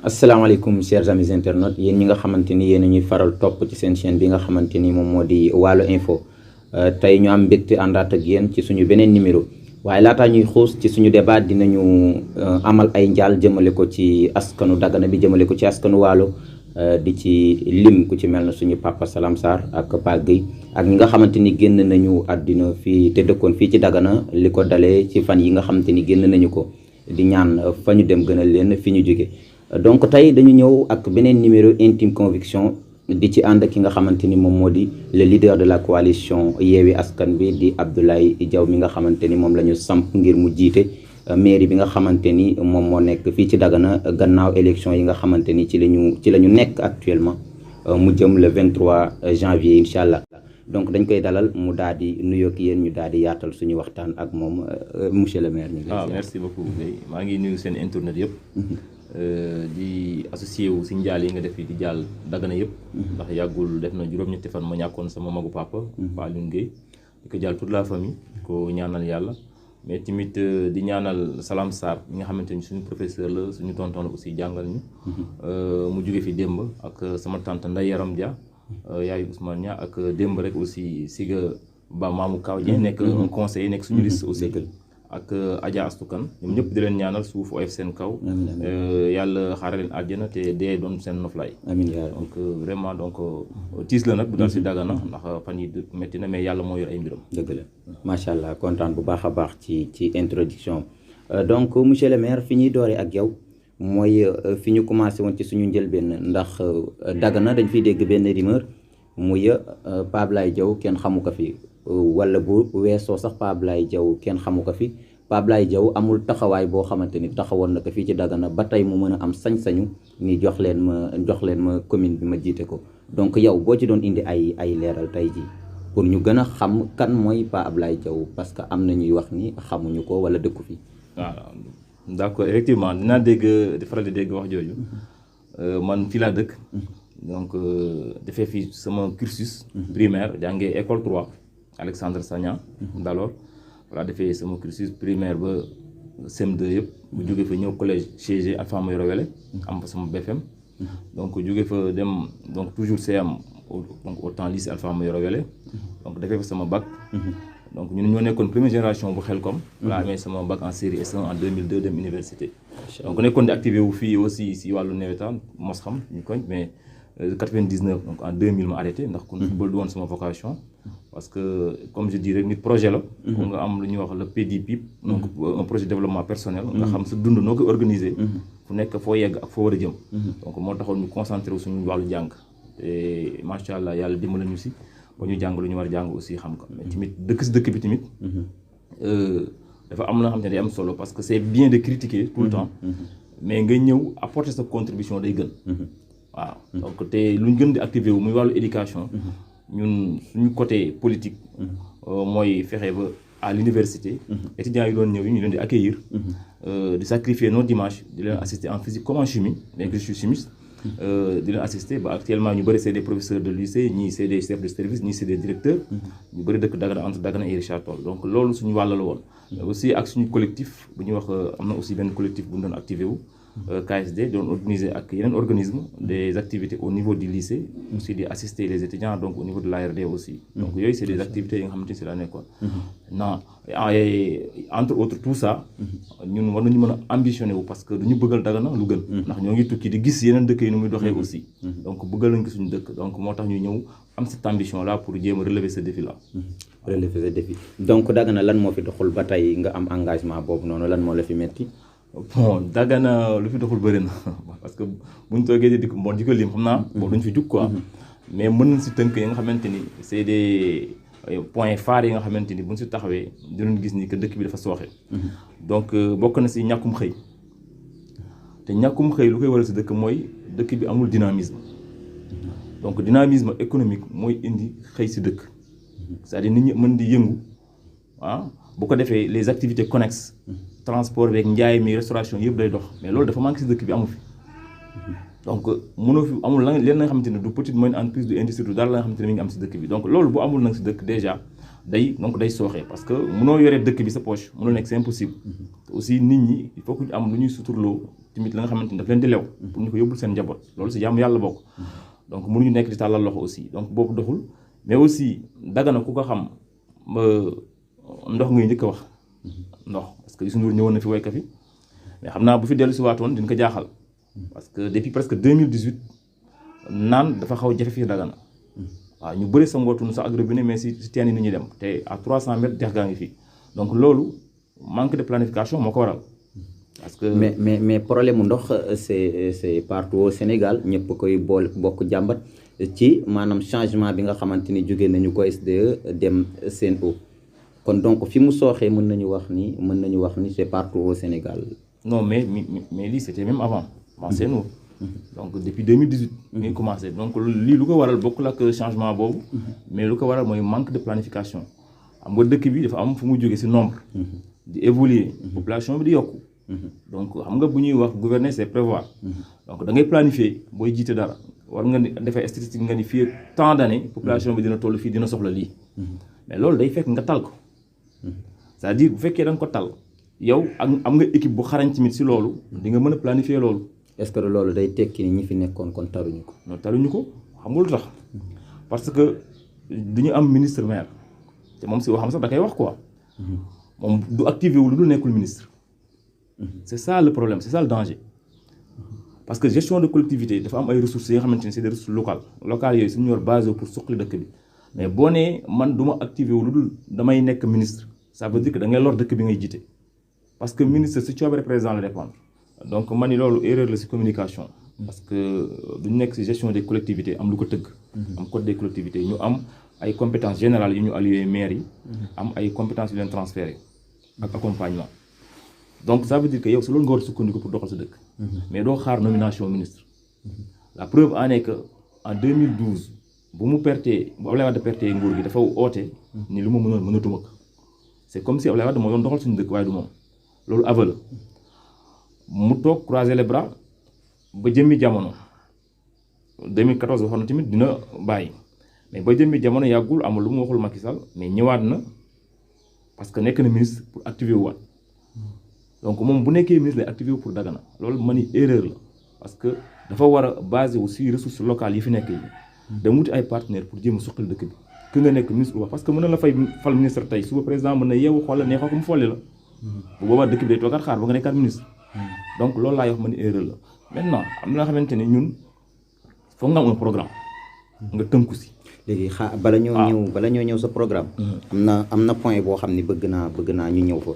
asalaamaaleykum chers amis internautes yéen ñi nga xamante ni yéen a ñuy faral topp ci seen chaîne bi nga xamante ni moom moo di Waalo Info tey ñu am mbégte àndaat ak yéen ci suñu beneen numéro waaye laataa ñuy xuus ci suñu débat dinañu amal ay njaal jëmale ko ci askanu Dagana bi jëmale ko ci askanu Waalo di ci lim ku ci mel na suñu papa Salam Sarr ak Pa Gueye ak ñi nga xamante ni génn nañu àddina fii te dëkkoon fii ci Dagana li ko dalee ci fan yi nga xamante ni génn nañu ko di ñaan fa ñu dem gënal leen fi ñu jóge donc tey dañu ñëw ak beneen numéro intime conviction di ci ànd ki nga xamante ni moom moo di le leader de la coalition Yewwi Askan Wi di Abdoulaye Diaw mi nga xamante ni moom la ñu samp ngir mu jiite mairie bi nga xamante ni moom moo nekk fii ci Dagana gannaaw élection yi nga xamante ni ci la ñu nekk actuellement mu jëm le 23 janvier incha allah donc dañ koy dalal mu daal di nuyoo ak yéen ñu daal di yaatal suñu waxtaan ak moom monsieur le maire. Merci beaucoup Guèye maa ngi nuyu seen internet yëpp. di associé wu si njaal yi nga def yi di jàll Dagana yëpp ndax yàggul def na juróom-ñetti fan ma ñàkkoon sama magu papa Pa Alioune Guèye di ko jàll toute la famille ko ñaanal yàlla mais tamit di ñaanal Salam Sarr mi nga xamante ni suñu professeur la suñu tonton la aussi jàngal ñu mu jóge fi démb ak sama tante Ndeye Yaram Dia yaayu Ousmane Nia ak démb rek aussi Siga Ba Mamou Kaw Dieng nekk un conseiller nekk suñu liste aussi ak Adja Astukan ñoom ñëpp di leen ñaanal suuf oyof seen kaw yàlla xaaral leen àjjana te dee doon seen noflaay donc vraiment donc tiis la nag bu dal si Dagana ndax fan yi métti na mais yàlla moo yor ay mbiram dëgg la macha allah kontaan bu baax a baax ci introduction donc monsieur le maire fi ñuy dooree ak yow mooy fi ñu commencé woon ci suñu njëlbeen ndax Dagana dañ fiy dégg benn rumeur muy Pa Abdoulaye Diaw kenn xamu ko fi wala bu weesoo sax Pa Abdoulaye Diaw kenn xamu ko fi Pa Abdoulaye Diaw amul taxawaay boo xamante ni taxawoon na ko fii ci Dagana ba tey mu mën a am sañ-sañu ni jox leen ma commune bi ma jiite ko donc yow boo ci doon indi ay leeral tey jii pour ñu gën a xam kan mooy Pa Abdoulaye Diaw parce que am na ñuy wax ni xamuñu ko wala dëkku fi. waaw d'accord effectivement dinaa di faral di dégg wax jooju man fii laa dëkk donc defee fii sama cursus primaire jàngee école 3 Alexandre Sagna d'alors voilà defee sama cursus primaire ba CM2 yëpp bu jóge fa ñëw collège CG Alpha Mayoro Wele am fa sama BFM donc jóge fa dem donc toujours CM donc autant lycée Alpha Mayoro Wele donc defee fa sama bac donc ñun ñoo nekkoon première génération bu Xelkom voilà amee sama bac en série S1 en 2002 dem université donc nekkoon di activé wu fii aussi si wàllu nawetaan mos xam ñu koñ mais 99 donc en 2000 ma arrêté ndax kon football du woon sama vocation parce que comme je dis rek nit projet la pour nga am lu ñuy wax le PDPIP donc un projet de développement personnel nga xam sa dund noo koy organiser fu nekk foo yegg ak foo war a jëm donc moo taxoon ñu concentré wu suñu wàllu jàng te macha allah yàlla dimbali ñu si ba ñu jàng lu ñu war a jàng aussi xam ko mais tamit dëkk si dëkk bi tamit dafa am la xam ne day am solo parce que c'est bien de critiquer tout le temps mais nga ñëw apporter sa contribution day gën waaw donc te lu ñu gën di activé wu muy wàllu éducation ñun suñu côté politique mooy fexe ba à l'université étudiants yi doon ñëw yi ñu leen di accueillir di sacrifier nos dimanches di leen assister en physique comme en chimie bien que je suis chimiste di leen assister ba actuellement ñu bëri c'est des professeurs de lycée ñii c'est des chefs de service ñii c'est des directeurs ñu bëri dëkk Dagana entre Dagana et Richard Toll donc loolu suñu wàll la woon aussi ak suñu collectif bu ñuy wax am na aussi benn collectif bu ñu doon activé wu KSD doon organiser ak yeneen organisme des activités au niveau du lycée aussi di assister les étudiants donc au niveau de l'ARD aussi donc yooyu c'est des activités yi nga xamante ni c'est la nekkoon non entre autres tout ça ñun war nañu mën a ambitionné wu parce que duñu bëggal Dagana lu gën ndax ñoo ngi tukki di gis yeneen dëkk yi nu muy doxee aussi donc bëggal nañ ko suñu dëkk donc moo tax ñu ñëw am cette ambition là pour jéem a relever ce défi là relever ce défi donc Dagana lan moo fi doxul ba tey nga am engagement boobu noonu lan moo la fi metti bon Dagana lu fi doxul bëri na parce que buñ toogee di ko lim xam naa boobu duñ fi jug quoi mais mën nañ si tënk yi nga xamante ni c'est des points phares yi nga xamante ni buñ si taxawee dinañ gis ni que dëkk bi dafa sooxe donc bokk na si ñàkkum xëy te ñàkkum xëy lu koy waral si dëkk mooy dëkk bi amul dynamisme donc dynamisme économique mooy indi xëy si dëkk c'est-à-dire nit ñi mën di yëngu bu ko defee les activités connexes transport beeg njaay mi restauration yëpp day dox mais loolu dafa manqué si dëkk bi amu fi donc mënoo fi amul leen nga xamante ne du petite moyenne entreprise du industrie du dara la nga xamante ne mi ngi am si dëkk bi donc loolu bu amul nag si dëkk déjà day sooxee parce que mënoo yoree dëkk bi sa poche mënul nekk c'est impossible aussi nit ñi il faut que ñu am lu ñuy suturloo tamit la nga xamante ni daf leen di lew pour ñu ko yóbbul seen njaboot loolu si jaamu yàlla bokk donc mënuñu nekk di tàllal loxo aussi donc boobu doxul mais aussi Dagana ku ko xam ndox ngay njëkk a wax ndox parce que Youssou Ndour ñëwoon na fi wayka fi mais xam naa bu fi dellu si waatoon dina ko jaaxal parce que depuis presque 2018 naan dafa xaw jafe fii Dagana waaw ñu bëri sa ngootuñu sax ak robinet mais si teen yi ni ñuy dem te à 300 mètres dex gaa ngi fii donc loolu manque de planification moo ko waral parce que mais problème mu ndox c'est partout au Sénégal ñëpp koy bokk jàmbat ci maanaam changement bi nga xamante ni jóge nañu ko SDE dem Sen'Eau kon donc fi mu sooxee mën nañu wax ni c'est partout au Sénégal. non mais lii c'était même avant Sen'Eau donc depuis 2018 ñuy commencé donc lii lu ko waral bokkul ak changement boobu mais lu ko waral mooy manque de planification xam nga dëkk bi dafa am fu mu jóge ci nombre di évoluer population bi di yokku donc xam nga bu ñuy wax gouverner c'est prévoir donc da ngay planifier booy jiite dara war nga defee statistique nga ni fii tant d'années population bi dina toll fii dina soxla lii mais loolu day fekk nga tal ko c'est-à-dire bu fekkee da nga ko tal yow am nga équipe bu xarañ tamit ci loolu di nga mën a planifier loolu. est-ce que loolu day tekki ni ñi fi nekkoon kon taluñu ko. non taluñu ko xam nga lu tax parce que du ñu am ministre maire te moom ci waxam sax da koy wax quoi moom du activé wu lu dul nekkul ministre c'est ça le problème c'est ça le danger parce que gestion de collectivité dafa am ay ressources yi nga xamante ni c'est des ressources locales yooyu suñu war basé pour suqali dëkk bi mais boo nee man du ma activé wu lu dul damay nekk ministre ça veut dire que da ngay lor dëkk bi ngay jiite parce que ministre ci coobare président la dépendre donc man ni loolu erreur la ci communication parce que duñu nekk ci gestion des collectivités am lu ko tëgg am code des collectivités ñu am ay compétences générales yu ñu alloué maires yi am ay compétences yu leen transféré ak accompagnement donc ça veut dire que yow si loolu nga war a sukkandiku pour doxal sa dëkk mais doo xaar nomination ministre la preuve en est que en 2012 bu mu pertee bu Abdoulaye Wade pertee nguur gi dafa oote ni lu ma mënoon mënatuma ko c'est comme si Abdoulaye Wade moo doon doxal suñu dëkk waaye du moom loolu aveu la mu toog croiser les bras ba jëmmi jamono 2014 waxoon na tamit dina bàyyi mais ba jëmmi jamono yàggul amul lu mu waxul Macky Sall mais ñëwaat na parce que nekk na ministre pour activer wu waat donc moom bu nekkee ministre lay activé wu pour Dagana loolu ma ni erreur la parce que dafa war a basé wu si ressources locales yi fi nekk yi dem wuti ay partenaires pour jéem a suqali dëkk bi que nga nekk ministre wax parce que mën na la fal ministre tey suba président mën na yeewu xool la neexoo ko mu folli la bu boobaa dëkk bi day toogaat xaar ba nga nekkaat ministre donc loolu laay wax ma ni erreur la maintenant am na xamante ne ñun foog nga am un programme nga tënku si. léegi bala ñoo ñëw sa programme. am na point boo xam ni bëgg naa ñu ñëw fa.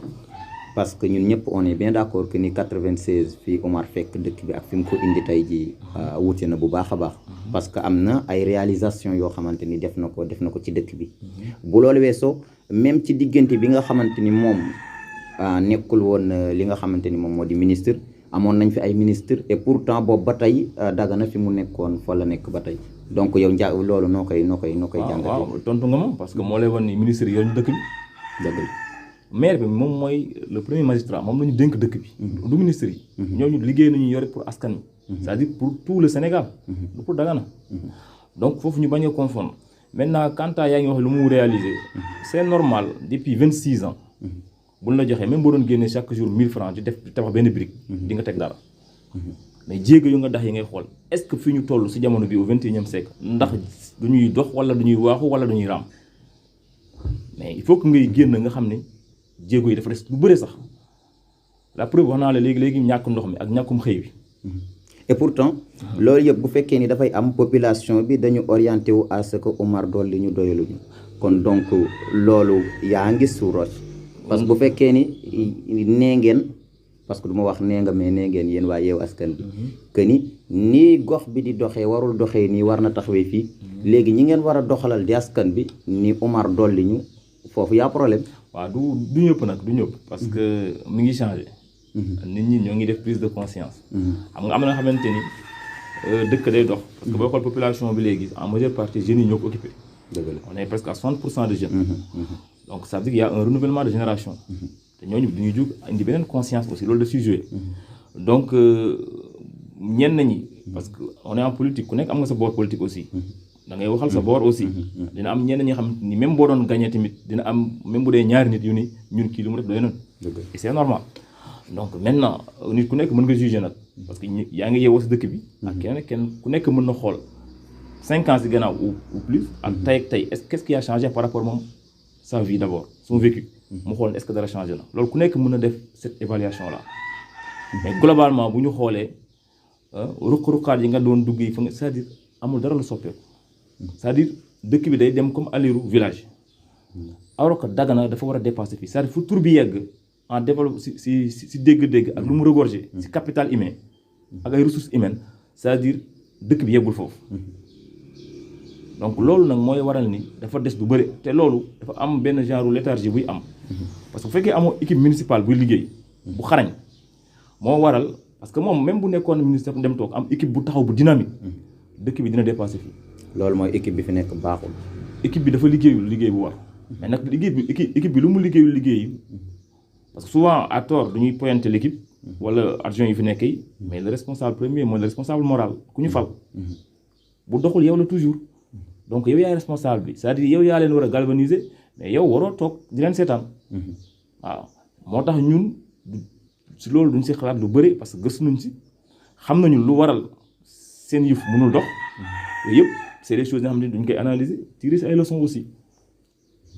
parce que ñun ñëpp on est bien d'accord que ni 96 fii Omar fekk dëkk bi ak fi mu ko indi tey jii wuute na bu baax a baax. parce que am na ay réalisation yoo xamante ni def na ko ci dëkk bi. bu loolu weesoo même ci diggante bi nga xamante ni moom nekkul woon li nga xamante ni moom moo di ministre amoon nañ fi ay ministre et pourtant boobu ba tey Dagana fi mu nekkoon fa la nekk ba tey donc yow loolu noo koy jàngatee. waaw tontu nga ma parce que moo lay wan ni ministre yi yor ñu dëkk bi. dëgg la. maire bi moom mooy le premier magistrat moom la ñu dénk dëkk bi. du ministre yi. ñooñu liggéey nañu yore pour askan wi. c'est-à-dire pour tout le Sénégal. du pour Dagana. donc foofu ñu bañ a confondre maintenant quant à yaa ngi wax lu mu réaliser c'est normal depuis 26 ans. buñ la joxee même boo doon génnee chaque jour 1000 francs di tabax benn brique. di nga teg dara. mais jéego yu nga dax yi ngay xool est-ce que fi ñu toll ci jamono bi au 21e siècle ndax du ñuy dox wala du ñuy waaxu wala du ñuy raam mais il faut que ngay génn nga xam ne. jéego yi dafa des lu bëre sax la preuve wax naa la léegi ñàkk ndox mi ak ñàkkum xëy bi. et pourtant loolu yëpp bu fekkee ni dafay am population bi dañu orienté wu à ce que Omar dolli ñu doyaluñu kon donc loolu yaa ngi su roche parce que bu fekkee ni nee ngeen parce que du ma wax nee nga mais nee ngeen yéen waa Yewwi Askan Wi que ni nii gox bi di doxee warul doxee nii war na taxawee fii léegi ñi ngeen war a doxalal di askan bi ni Omar dolli ñu foofu yaa problème. waaw du ñëpp nag du ñëpp parce que mi ngi changé. nit ñi ñoo ngi def prise de conscience. xam nga am na nga xamante ni dëkk day dox. parce que boo xool population bi léegi en majeure partie jeunes yi ñoo ko occupé. dëgg la on est presque à 60% de jeunes. donc ça veut dire qu'il y a un renouvellement de génération. te ñooñu dañuy jug indi beneen conscience aussi loolu da ciy joué. donc ñenn ñi parce que on est en politique ku nekk am nga sa boor politique aussi. da ngay waxal sa boor aussi. dina am ñenn ñi xam ni même boo doon gagné tamit dina am même bu dee ñaari nit yu ni ñun kii lu mu def doy na. et c'est normal donc maintenant nit ku nekk mën nga juger nag parce que yaa ngi yeewoo si dëkk bi ak kenn ku nekk mën na xool 5 ans si gannaaw ou plus ak tey qu'est-ce qui a changé par rapport moom sa vie d'abord son vécu mu xool est-ce que dara changé na loolu ku nekk mën na def cette évaluation là mais globalement bu ñu xoolee ruq-ruqaat yi nga doon dugg yi fa nga c'est-à-dire amul dara la soppeeku c'est-à-dire dëkk bi day dem comme aliru village alors que Dagana dafa war a dépasser fii c'est-à-dire fu tur bi yegg en développe si dégg-dégg ak lu mu regorger si capital humain ak ay ressources humaines c'est-à-dire dëkk bi yeggul foofu donc loolu nag mooy waral ni dafa des lu bëri te loolu dafa am benn genre léthargie buy am parce que bu fekkee amoo équipe municipale buy liggéey bu xarañ moo waral parce que moom même bu nekkoon ministre dem toog am équipe bu taxaw bu dynamique dëkk bi dina dépasser fii. loolu mooy équipe bi fi nekk baaxul. équipe bi dafa liggéeyul liggéey bu war mais nag équipe bi lu mu liggéeyul liggéey parce que souvent à tort dañuy pointer l'équipe wala adjoint yi fi nekk yi mais le responsable premier mooy le responsable moral ku ñu fal bu doxul yow la toujours donc yow yaay responsable bi c'est-à-dire yow yaa leen war a galvaniser mais yow waroo toog di leen seetaan waaw moo tax ñun si loolu duñ si xalaat lu bëri parce que gëstu nañ si xam nañu lu waral seen yëf mënul dox yooyu yëpp c'est des choses yoo xam ne duñ koy analyser tirer si ay leçons aussi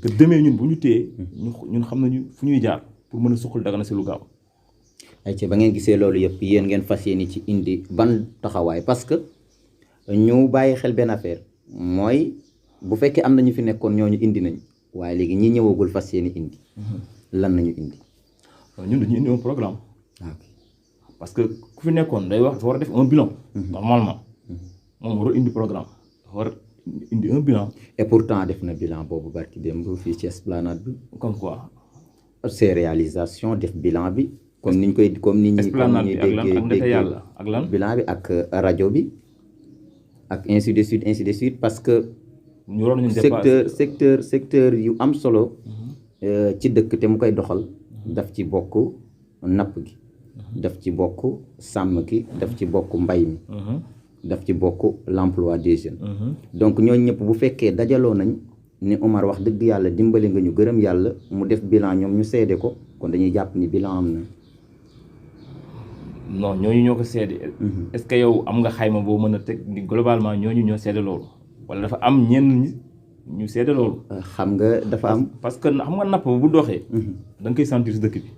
que demee ñun bu ñu téye ñun xam nañu fu ñuy jaar pour mën a suqal Dagana si lu gaaw. ay ci ba ngeen gisee loolu yëpp yéen ngeen fas yéene ci indi ban taxawaay parce que ñu bàyyi xel benn affaire mooy bu fekkee am na ñu fi nekkoon ñooñu indi nañ waaye léegi ñi ñëwagul fas yéene indi lan nañu indi. ñun dañu indi un programme. parce que ku fi nekkoon day wax dafa war a def un bilan. normalement moom war a indi programme dafa war a indi un bilan. et pourtant def na bilan boobu barki démb fii ci esplanade bi. comme quoi. ses réalisations def bilan bi. comme niñ koy comme ni ñuy. esplanade bi ak lan bilan bi ak rajo bi ak ainsi de suite parce que. ñu waroon nañu secteur yu am solo. ci dëkk te mu koy doxal. daf ci bokk napp gi. daf ci bokk sàmm gi daf ci bokk mbay mi. daf ci bokk l'emploi des jeunes. donc ñooñu ñëpp bu fekkee dajaloo nañ ni Omar wax dëgg yàlla dimbali nga ñu gërëm yàlla mu def bilan ñoom ñu seede ko kon dañuy jàpp ni bilan am na. non ñooñu ñoo ko seede. est-ce que yow am nga xayma boo mën a teg ni globalement ñooñu ñoo seede loolu wala dafa am ñenn ñu seede loolu. xam nga dafa am. parce que xam nga napp bu doxee. da nga koy sentir si dëkk bi.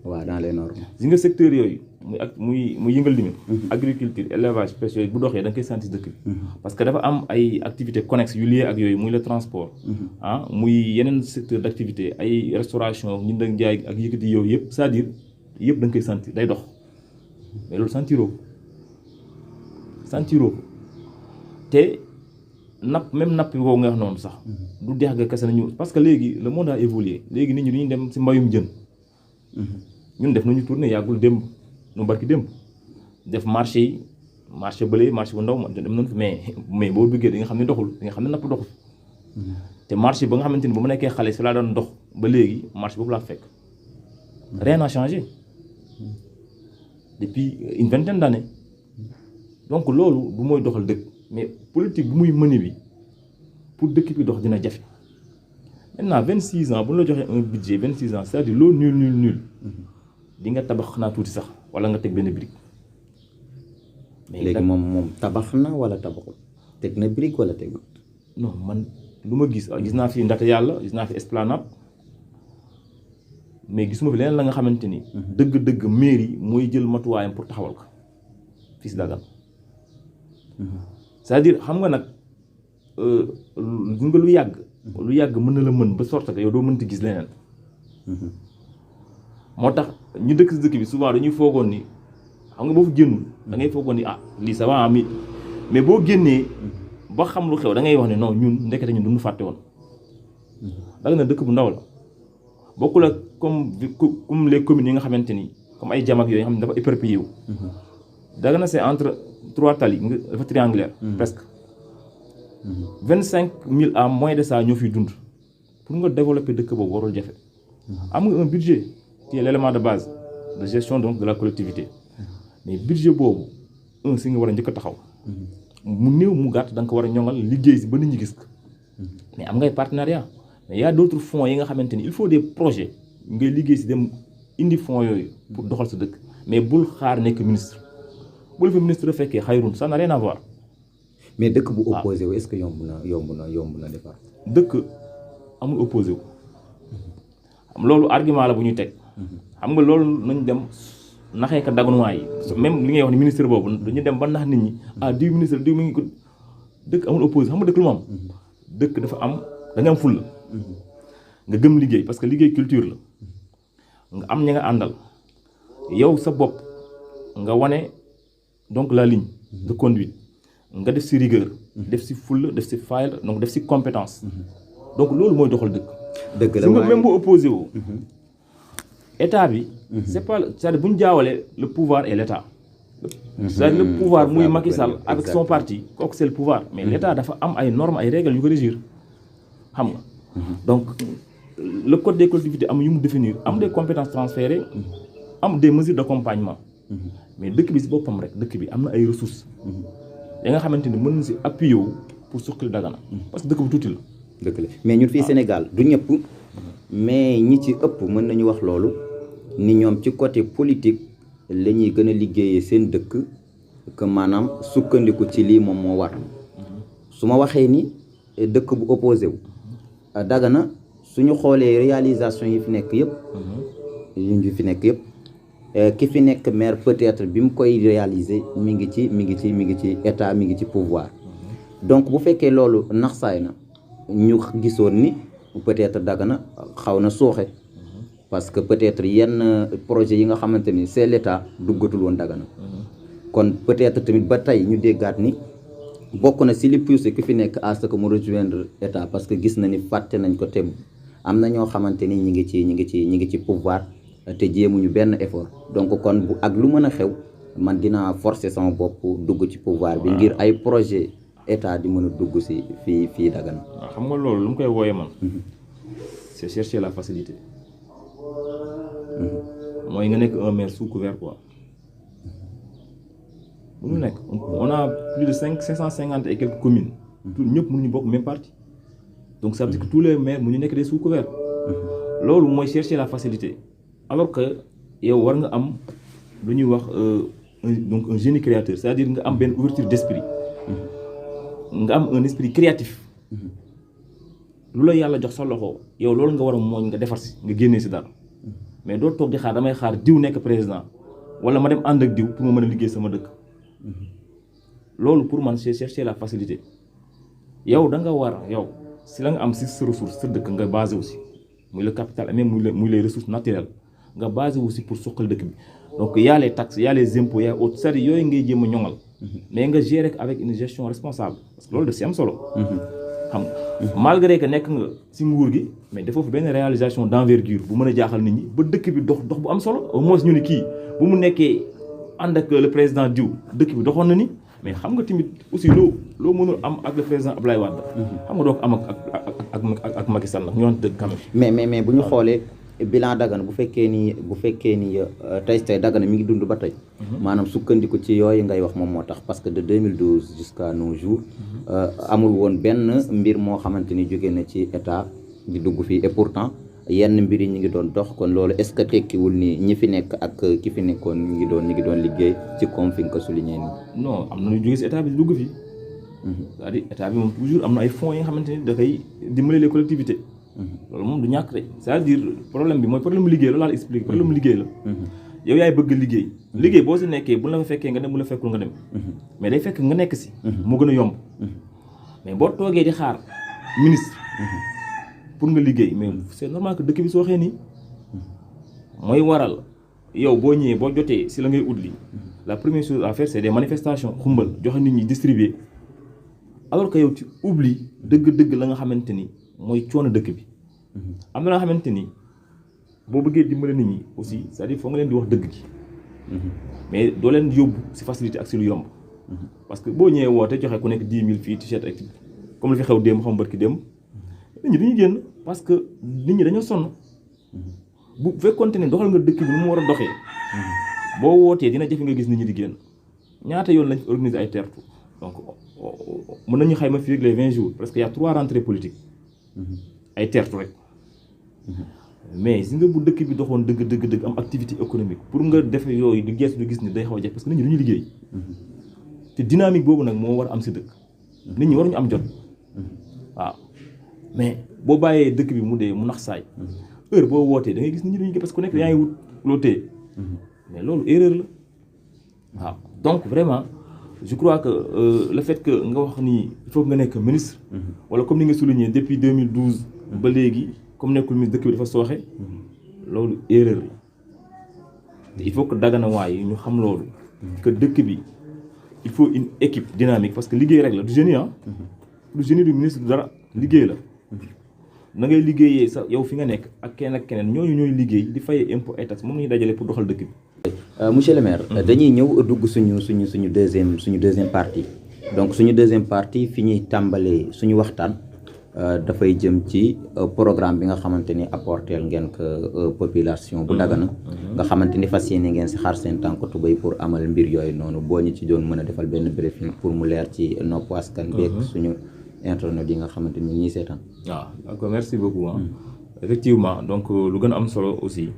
waaw dans les normes. si nga secteur yooyu muy yëngal limit agriculture élevage pêche yooyu bu doxee da nga koy sentir si dëkk bi. parce que dafa am ay activités connexes yu lié ak yooyu muy le transport. muy yeneen secteur d'activité ay restauration ñun da jaay ak yëkkati yooyu yëpp c'est-à-dire yëpp da nga koy sentir day dox mais loolu sentiroo te. même napp boobu nga wax noonu sax du deex ga kese nañu parce que léegi le monde a évolué léegi nit ñi duñu dem si mbayum jën ñun def nañu tournée yàggul démb nu barki démb def marché yi marché bële marché bu ndaw dem nañu mais boo duggee di nga xam ne doxul di nga xam ne napp doxul te marché ba nga xamante ni ba mu nekkee xale si laa doon dox ba léegi marché boobu laa fekk rien n'a changé depuis une vingtaine d'années donc loolu du mooy doxal dëkk mais politique bu muy mëne bi pour dëkk bi dox dina jafe maintenant 26 ans bu ñu la joxee un budget 26 ans c'est-à-dire loo nul di nga tabax naa tuuti sax wala nga teg benn brique. mais léegi moom tabax na wala tabaxul teg na brique wala tegul. non man lu ma gis naa fi Ndate Yàlla gis naa fi Esplanade mais gisuma fi leneen la nga xamante ni. dëgg-dëgg mairie mooy jël matuwaayam pour taxawal ko fii si Dagana. c'est-à-dire xam nga nag nga lu yàgg mën na la mën ba sorte que yow doo mënti gis leneen moo tax ñu dëkk si dëkk bi souvent dañuy foogoon ni xam nga boo fi génnul da ngay foogoon ni lii ça va mais boo génnee ba xam lu xew da ngay wax ne non ñun ndekete ñun duñu fàtte woon Dagana dëkk bu ndaw la bokkul ak comme les communes yi nga xamante ni comme ay Diamaguène yooyu nga xam ne dafa éparpillé wu Dagana c'est entre 3 tali dafa triangulaire presque 25 000 à moins de ça ñoo fiy dund pour nga développer dëkk boobu warul jafe am nga un budget qui est l'élément de base de gestion donc de la collectivité mais budget boobu si nga war a njëkk a taxaw mu néew mu gàtt da nga ko war a ñoŋal liggéey si ba nit ñi gis ko mais am ngay partenariat mais y a d'autres fonds yi nga xamante ni il faut des projets ngay liggéey si dem indi fonds yooyu pour doxal sa dëkk mais bul xaar nekk ministre bu la fi ministre fekkee xayrun ça n'a rien à voir. mais dëkk bu opposé wu est-ce que yomb na defar. dëkk amul opposé wu loolu argument la bu ñuy teg xam nga loolu nañ dem naxee ka dagunuwaay yi même li ngay wax ni ministre boobu dañu dem ba nax nit ñi diw ministre diw mi ngi ko dëkk amul opposé xam nga dëkk lu mu am dëkk dafa am da nga am fulla nga gëm liggéey parce que liggéey culture la nga am ña nga àndal yow sa bopp nga wane donc la ligne de conduite nga def ci rigueur def ci fulla def ci fayda donc def ci compétence donc loolu mooy doxal dëkk. dëgg la waaye même bu opposé wu état bi c'est pas c'est-à-dire bu ñu jaawalee le pouvoir et l'état c'est-à-dire le pouvoir muy Macky Sall avec son parti kooku c'est le pouvoir mais l'état dafa am ay normes ay règles yu ko régir xam nga donc le code des collectivités am yu mu définir am des compétences transférées am des mesures d'accompagnement mais dëkk bi ci boppam rek dëkk bi am na ay ressources ya nga xamante ni mën na ci appuyer wu pour suqali Dagana parce que dëkk bu tuuti la. dëkk la mais ñun fii Sénégal du ñëpp mais ñi ci ëpp mën nañu wax loolu ni ñoom ci côté politique la ñuy gën a liggéeyee seen dëkk que maanaam sukkandiku ci lii moom moo war su ma waxee ni dëkk bu opposé wu Dagana suñu xoolee réalisation yi fi nekk yëpp yi fi nekk yëpp ki fi nekk maire peut-être bi mu koy réaliser mi ngi ci état mi ngi ci pouvoir donc bu fekkee loolu naxsaay na ñu gisoon ni peut-être Dagana xaw na sooxe parce que peut-être yenn projet yi nga xamante ni c'est l'état duggatul woon Dagana kon peut-être tamit ba tey ñu déggaat ni bokk na ci li poussé ki fi nekk à ce que mu rejoindre état parce que gis na ni fàtte nañ ko te am na ñoo xamante ni ñi ngi ci pouvoir te jéemuñu benn effort donc kon bu ak lu mën a xew man dinaa forcer sama bopp dugg ci pouvoir bi ngir ay projet état di mën a dugg ci fii Dagana. waaw xam nga loolu lu mu koy wooyee man c'est chercher la facilité mooy nga nekk un maire sous couvert quoi bu ñu nekk on a plus de 550 et quelques communes tout ñëpp mënuñu bokk même parti donc ça veut dire que tous les maires mënuñu nekk des sous couverts loolu mooy chercher la facilité alors que yow war nga am lu ñuy wax donc un génie créateur c'est-à-dire nga am benn ouverture d'esprit nga am un esprit créatif lu la yàlla jox sa loxo yow loolu nga war a mooñ nga defar si nga génnee si dara mais doo toog di xaar damay xaar diw nekk président wala ma dem ànd ak diw pour ma mën a liggéey sama dëkk loolu pour man c'est chercher la facilité yow da nga war yow si la nga am si sa ressource sa dëkk nga basé aussi muy le capital même muy les ressources naturelles nga basé aussi pour suqal dëkk bi donc y a les taxes y a les impôts y a autres c'est-à-dire yooyu ngay jéem a ñoŋal mais nga gérer avec une gestion responsable parce que loolu daf si am solo xam nga malgré que nekk nga si nguur gi mais dafa fi benn réalisation d'envergure bu mën a jaaxal nit ñi ba dëkk bi dox bu am solo au moins ñu ni kii bu mu nekkee ànd ak le président diw dëkk bi doxoon na ni mais xam nga tamit aussi loo mënul am ak le président Abdoulaye Wade xam nga doo ko am ak Macky Sall nag ñoo dëgg quand même mais bu ñu xoolee bilan Dagana bu fekkee ni tey Dagana mi ngi dund ba tey maanaam sukkandiku ci yooyu ngay wax moom moo tax parce que de 2012 jusqu'à nos jours amul woon benn mbir moo xamante ni jóge na ci état di dugg fii et pourtant yenn mbir yi ñu ngi doon dox kon loolu est-ce que tekkiwul ni ñi fi nekk ak ki fi nekkoon ñu ngi doon liggéey ci comme fi nga ko souligné nii. non am na ñu jóge si état bi di dugg fii c'est-à-dire état bi moom toujours am na ay fonds yi nga xamante ni da koy dimbali les collectivités loolu moom du ñàkk rek c'est-à-dire problème bi mooy problème liggéey loolu laa la expliqué problème liggéey la yow yaay bëgg liggéey boo si nekkee bu la fa fekkee nga dem bu la fekkul nga dem mais day fekk nga nekk si moo gën a yomb mais boo toogee di xaar ministre pour nga liggéey mais c'est normal que dëkk bi soo xee nii mooy waral yow boo ñëwee boo jotee si la ngay ut li la première chose à faire c'est des manifestations xumbal joxe nit ñi distribuer alors que yow ci oublie dëgg-dëgg la nga xamante ni mooy coono dëkk bi am na la nga xamante ni boo bëggee dimbale nit ñi aussi c'est-à-dire foog nga leen di wax dëgg gi mais doo leen yóbbu si facilité ak si lu yomb parce que boo ñëwee woote joxe ku nekk 10 000 fii t-shirt ak comme li fi xew démb xam barki démb nit ñi dañuy génn parce que nit ñi dañoo sonn bu fekkonte ne doxal nga dëkk bi nu mu war a doxee boo wootee dina jafe nga gis nit ñi di génn ñaata yoon lañ fi organiser ay tertu donc mën nañu xayma fii ak les 20 jours parce que y a 3 rentrées politiques ay tertu rek mais si nga bu dëkk bi doxoon dëgg am activité économique pour nga defe yooyu di gees du gis ni day xaw a jafe parce que nit ñi dañuy liggéey te dynamique boobu nag moo war a am si dëkk nit ñi waruñu am jot waaw mais boo bàyyee dëkk bi mu dee mu nax saay heure boo wootee da ngay gis nit ñi dañuy parce que ku nekk yaa ngi wut loo téye mais loolu erreur la waaw donc vraiment je crois que le fait que nga wax ni il faut que nga nekk ministre wala comme ni nga souligné depuis 2012 ba léegi comme nekkul ministre dëkk bi dafa sooxe loolu erreur la il faut que Dagana waay ñu xam loolu que dëkk bi il faut une équipe dynamique parce que liggéey rek la du génie du génie du ministre du dara liggéey la na ngay liggéeyee sa yow fi nga nekk ak keneen ñooñu ñooy liggéey di fayee impôt et taxe moom la ñuy dajale pour doxal dëkk bi. monsieur le maire. dañuy ñëw dugg suñu deuxième partie donc suñu deuxième partie fi ñuy tàmbalee suñu waxtaan dafay jëm ci programme bi nga xamante ni apporteel ngeen ko population bu Dagana nga xamante ni fas yéene ngeen si xaar seen tànk tubéy pour amal mbir yooyu noonu boo ñu ci doon mën a defal benn briefing pour mu leer ci nopp askan beeg suñu internet yi nga xamante ni ñuy seetaan. waaw d'accord merci beaucoup. Effectivement donc lu gën a am solo aussi.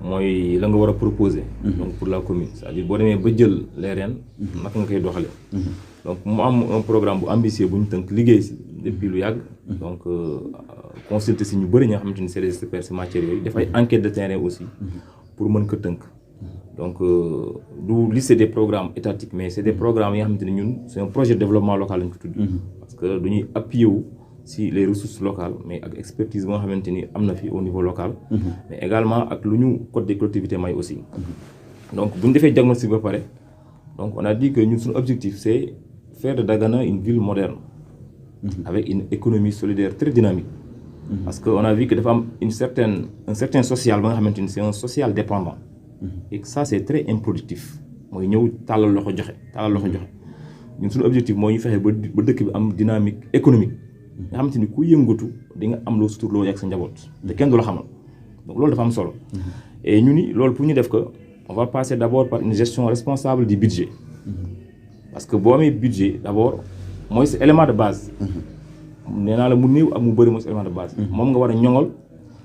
mooy la nga war a proposer. donc pour la commune c'est-à-dire boo demee ba jël les rênes. naka nga koy doxalee. donc mu am un programme bu ambitieux bu ñu tënk liggéey si depuis lu yàgg. donc consulter si ñu bëri ñoo xamante ni c'est des experts si matière yooyu def ay enquête de terrain aussi. pour mën ko tënk. donc du lycée des programmes étatiques mais c'est des programmes yi nga xamante ni ñun c'est un projet de développement local lañ ko tudd. parce que dañuy appuyer wu si les ressources locales mais ak expertise boo xamante ni am na fi au niveau local. mais également ak lu ñu code des collectivités may aussi. donc bu ñu defee diagnostic ba pare donc on a dit que ñun suñu objectif c'est faire de Dagana une ville moderne. avec une économie solidaire très dynamique. parce que on a vu que dafa am un certain social ba nga xamante ni c'est un social dépendant. et ça c'est très improductif mooy ñëw tàllal loxo joxe ñun suñu objectif mooy ñu fexe ba dëkk bi am dynamique économique nga xamante ni ku yëngatu di nga am loo suturloo ak sa njaboot te kenn du la xamal donc loolu dafa am solo et ñu ni loolu pour ñu def ko on va passer d'abord par une gestion responsable du budget parce que boo amee budget d'abord mooy sa élément de base nee naa la mu néew ak mu bëri mooy sa élément de base moom nga war a ñoŋol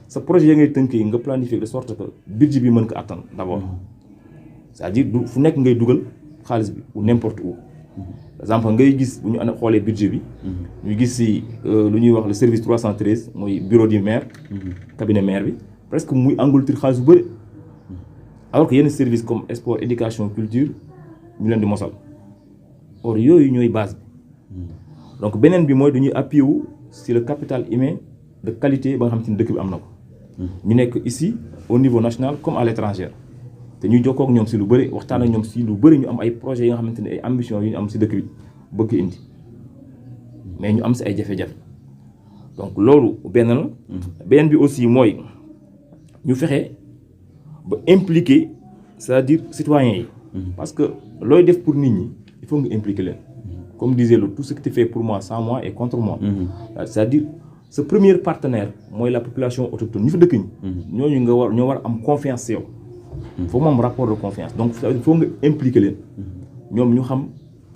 sa projet ya ngay tënk yi nga planifier de sorte que budget bi mën ko attan d'abord c'est-à-dire du fu nekk ngay dugal xaalis bi ou n'importe où par exemple ngay gis bu ñu xoolee budget bi ñu gis si lu ñuy wax le service 313 mooy bureau du maire cabinet maire bi presque muy engloutir xaalis bu bëri alors que yenn service comme sport éducation culture ñu leen di mosal or yooyu ñooy base bi donc beneen bi mooy dañuy appuyer wu si le capital humain de qualité ba nga xamante ni dëkk bi am na ko ñu nekk ici au niveau national comme à l'étranger te ñuy jokkoo ak ñoom si lu bëri waxtaan ak ñoom si lu bëri ñu am ay projets yi nga xamante ne ay ambitions yu ñu am si dëkk bi bëgg indi mais ñu am si ay jafe-jafe donc loolu benn la beneen bi aussi mooy ñu fexe ba impliquer c'est-à-dire citoyens yi parce que looy def pour nit ñi il faut nga impliquer leen comme disait l'autre tout ce que tu fais pour moi sans moi est contre moi c'est-à-dire ce premier partenaire mooy la population autochtone ñu fa dëkk ñi ñooñu ñoo war am confiance si yow foo mu am rapport de confiance donc il faut nga impliquer leen ñoom ñu xam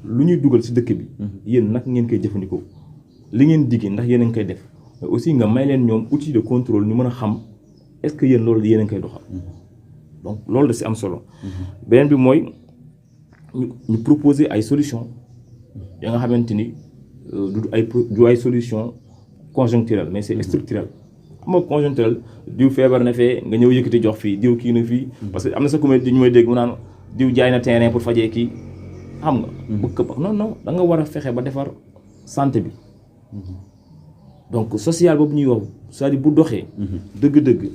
lu ñuy dugal si dëkk bi yéen nag ngeen koy jëfandikoo li ngeen diggee ndax yéen a ngi koy def mais aussi nga may leen ñoom outil de contrôle ñu mën a xam est-ce que yéen loolu yéen a ngi koy doxal donc loolu da si am solo beneen bi mooy ñu proposer ay solutions ya nga xamante ni du ay solutions conjoncturelles mais c'est structurel xam nga conjoncturel diw feebar na fee nga ñëw yëkkati jox fii diw kii na fii parce que am na sa comédie ñu may dégg mu naan diw jaay na terrain pour fajee kii xam nga bëgg ko non da nga war a fexe ba defar santé bi donc social boobu ñuy wax c'est-à-dire bu doxee dëgg-dëgg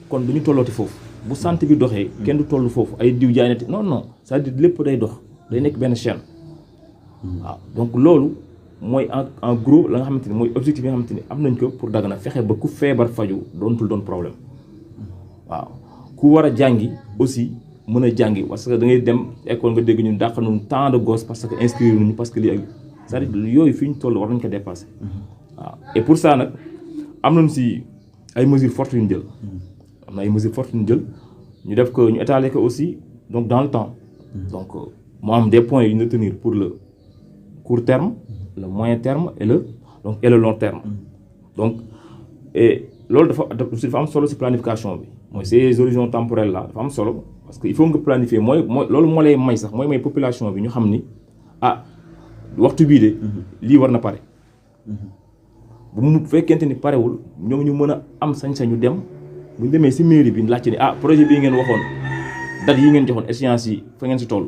kon du ñu tollooti foofu bu santé bi doxee kenn du toll foofu ay diw jaay na non c'est-à-dire lépp day dox day nekk benn chaîne waaw donc loolu mooy en gros la nga xamante ni mooy objectif yi nga xamante ni am nañ ko pour Dagana fexe ba ku feebar faju doon problème waaw ku war a jàngi aussi mën a jàngi parce que da ngay dem école nga dégg ñun dàq nañu tant de gosses parce que inscrire nañu parce que lii ak c'est-à-dire yooyu fi ñu toll war nañ ko dépasser waaw et pour ça nag am nañu si ay mesures fortes yu ñu jël am na ay mesures fortes yu ñu jël ñu def ko ñu étaler ko aussi donc dans le temps donc mu am des points yu ñu retenir pour le court terme le moyen terme et le long terme donc et loolu dafa am solo ci planification bi mooy ces horizons temporels là dafa am solo parce que il faut nga planifier mooy loolu moo lay may sax mooy may population bi ñu xam ni waxtu bii de lii war na pare bu mu fekkente ni parewul ñoom ñu mën a am sañ-sañu dem bu ñu demee ci mairie bi laajte ni projet bii ngeen waxoon date yi ngeen joxoon échéance yi fa ngeen ci toll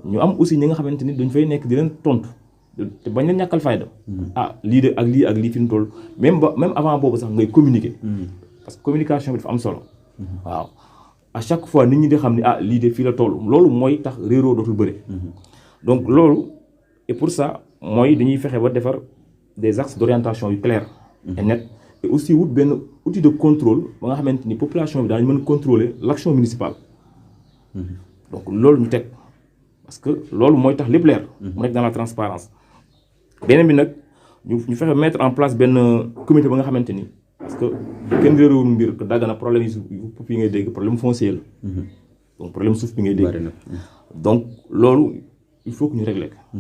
ñu am aussi ñi nga xamante ni duñ fay nekk di leen tontu te bañ leen ñàkkal fayda lii de ak lii fi mu toll même avant boobu sax ngay communiquer parce que communication bi dafa am solo waaw à chaque fois nit ñi di xam ni lii de fii la toll loolu mooy tax réeroo dootul bëri donc loolu et pour ça mooy dañuy fexe ba defar des axes d'orientation yu clairs et net et aussi wut benn outil de contrôle ba nga xamante ni population bi daañu mën contrôler l'action municipale donc loolu ñu teg parce que loolu mooy tax lépp leer mu nekk dans la transparence beneen bi nag ñu fexe mettre en place benn comité ba nga xamante ni parce que kenn réeróowul mbir que Dagana problème yi ngay dégg problème foncier la donc problème suuf bi ngay dégg donc loolu il faut que ñu régler ko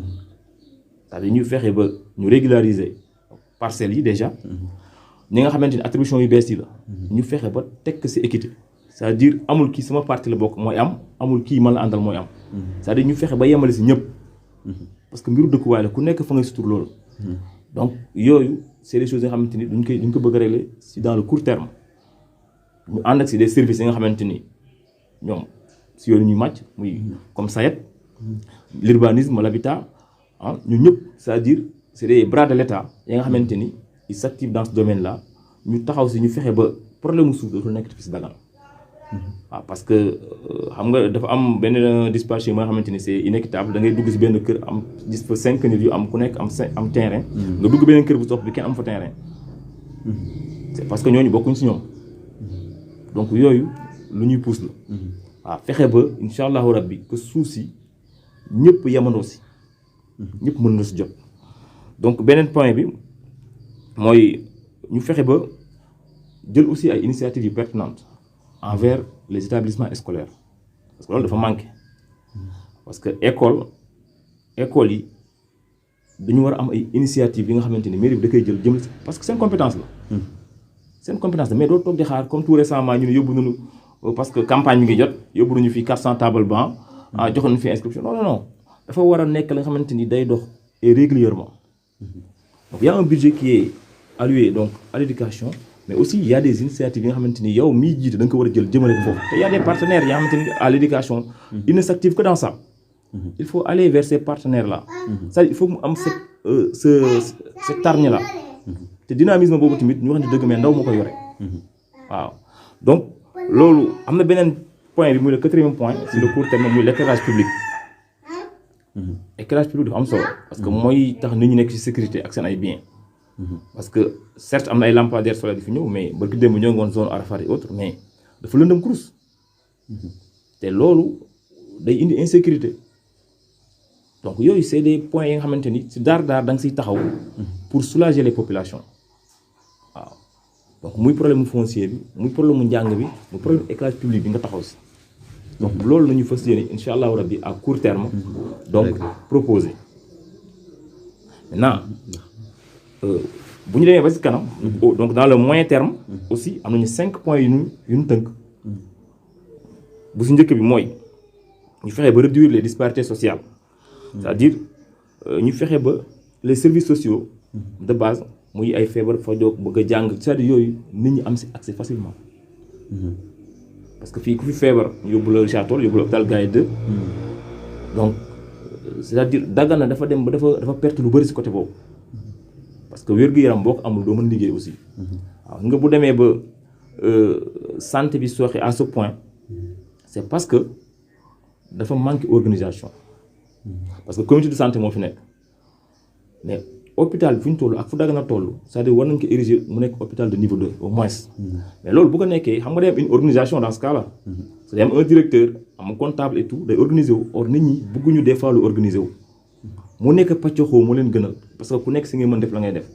c'est-à-dire ñu fexe ba ñu régulariser parcelles yi déjà ñi nga xamante ni attribution yu bees yi la ñu fexe ba tekk ci équité c'est-à-dire amul kii sama parti la bokk mooy am amul kii man la àndal mooy am c'est-à-dire ñu fexe ba yemale ci ñëpp parce que mbiru dëkkuwaay la ku nekk fa ngay sutur loolu donc yooyu c'est des choses yi nga xamante ni duñ ko bëgg a régler ci dans le court terme ñu ànd ak ci des services yi nga xamante ni ñoom ci yoonu ñuy màcc muy comme SAED l'urbanisme l'habitat ñu ñëpp c'est-à-dire c'est des bras de l'État yi nga xamante ni ils s'activent dans ce domaine là ñu taxaw ci ñu fexe ba problème mu suuf dootul nekk fi ci Dagana parce que xam nga dafa am benn dispatch yi nga xamante ni c'est inéquitable da ngay dugg ci benn kër am gis fa 5 nit yu am ku nekk am terrain nga dugg beneen kër bu topp bi kenn am fa terrain c'est parce que ñooñu bokkuñ ci ñoom donc yooyu lu ñuy pousse la fexe ba incha allahu rabbi que suuf si ñëpp yamandoo ci ñëpp mën na ci jot donc beneen point bi mooy ñu fexe ba jël aussi ay initiatives yu pertinentes envers les établissements scolaires parce que loolu dafa manqué parce que école yi dañu war a am ay initiatives yi nga xamante ni mairie bi da koy jël jëm parce que seen compétence la mais doo toog di xaar comme tout récemment ñu ne yóbbu nañu parce que campagne mi ngi jot yóbbu nañu fii 400 table banc joxoon nañu fi inscription non dafa war a nekk la nga xamante ni day dox et régulièrement donc il y a un budget qui est alloué donc à l'éducation mais aussi il y a des initiatives yi nga xamante ni yow miy jiite da nga ko war a jël jëmale ko foofu te il y a des partenaires yi nga xamante ni à l'éducation ils ne s'activent que dans ça il faut aller vers ces partenaires là c'est-à-dire il faut mu am cette hargne là te dynamisme boobu tamit ñu wax ne dëgg mais ndaw moo ko yore waaw donc loolu am na beneen point bi muy le 4e point sur le court terme muy l'éclairage public éclairage public dafa am solo parce que mooy tax nit ñi nekk ci sécurité ak seen ay biens parce que certes am na ay lampadaires solaires di fi ñëw mais barki démb ñoo ngi woon zone Arafat et autres mais dafa lëndëm kurus te loolu day indi insécurité donc yooyu c'est des points yi nga xamante ni ci daar da nga siy taxaw pour soulager les populations waaw donc muy problème mu foncier bi muy problème mu njàng bi muy problème éclairage public bi nga taxaw si donc loolu nañu fas yéene incha allahu rabbi à court terme donc proposer maintenant bu ñu demee ba ci kanam donc dans le moyen terme aussi am nañu 5 points yu ñu tënk bu ci njëkk bi mooy ñu fexe ba réduire les disparités sociales c'est-à-dire ñu fexe ba les services sociaux de base muy ay feebar fajoo bëgg a jàng c'est-à-dire yooyu nit ñi am ci accès facilement parce que fii ku fi feebar yóbbu la Richard-Toll yóbbu la hôpital Gaïa 2 donc c'est-à-dire Dagana dafa dem ba dafa perte lu bari ci côté boobu parce que wér-gu-yaram boo ko amul doo mën liggéey aussi waaw nga bu demee ba santé bi sooxe à ce point c'est parce que dafa manque organisation parce que comité de santé moo fi nekk mais hôpital bi fu ñu toll ak fu Dagana toll c'est-à-dire war nañ ko ériger mu nekk hôpital de niveau 2 au moins mais loolu bu ko nekkee xam nga day am une organisation dans ce cas là c'est-à-dire am un directeur am comptable et tout day organiser wu or nit ñi bëgguñu des fois lu organiser wu mu nekk pàccoxoo moo leen gënal parce que ku nekk si ngay mën def la ngay def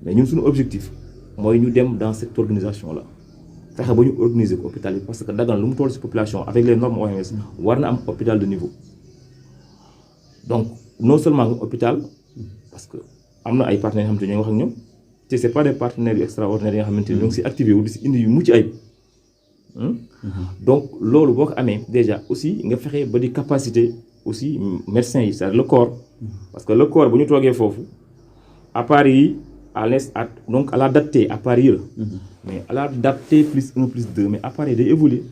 mais ñun suñu objectif mooy ñu dem dans cette organisation là fexe ba ñu organiser ko hôpital yi parce que Dagana lu mu toll si population avec les normes OMS war na am hôpital de niveau donc non seulement hôpital parce que am na ay partenaires yoo xam te ñooy wax ak ñoom te c'est pas des partenaires yu extraordinaires yi nga xamante ni ñoo ngi si activé wu di si indi yu mucc ayib donc loolu boo ko amee déjà aussi nga fexe ba di capacité aussi médecins yi c'est-à-dire le corps parce que le corps bu ñu toogee foofu appareil yi donc à l'adapté appareil yi la mais à l'adapté +1 +2 mais appareil day évoluer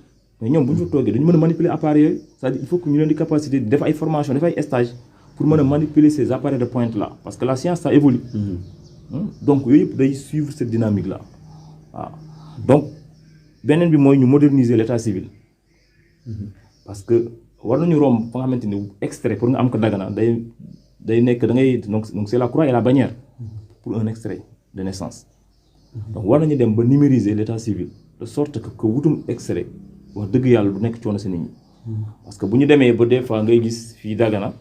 mais ñoom bu ñu fa toogee dañu mën a manipuler appareil yooyu c'est-à-dire il faut que ñu leen di capacité def ay formation def ay stage pour mën a manipuler ces appareils de pointe là parce que la science ça évolue donc yooyu yëpp day suivre cette dynamique là waaw donc beneen bi mooy ñu moderniser l'état civil parce que war nañu romb fa nga xamante ni extrait pour nga am ko Dagana day nekk da ngay donc c'est la croix et la bannière pour un extrait de naissance donc war nañu dem ba numériser l'état civil de sorte que wutum extrait wax dëgg yàlla du nekk coono si nit ñi parce que bu ñu demee ba des fois ngay gis fii Dagana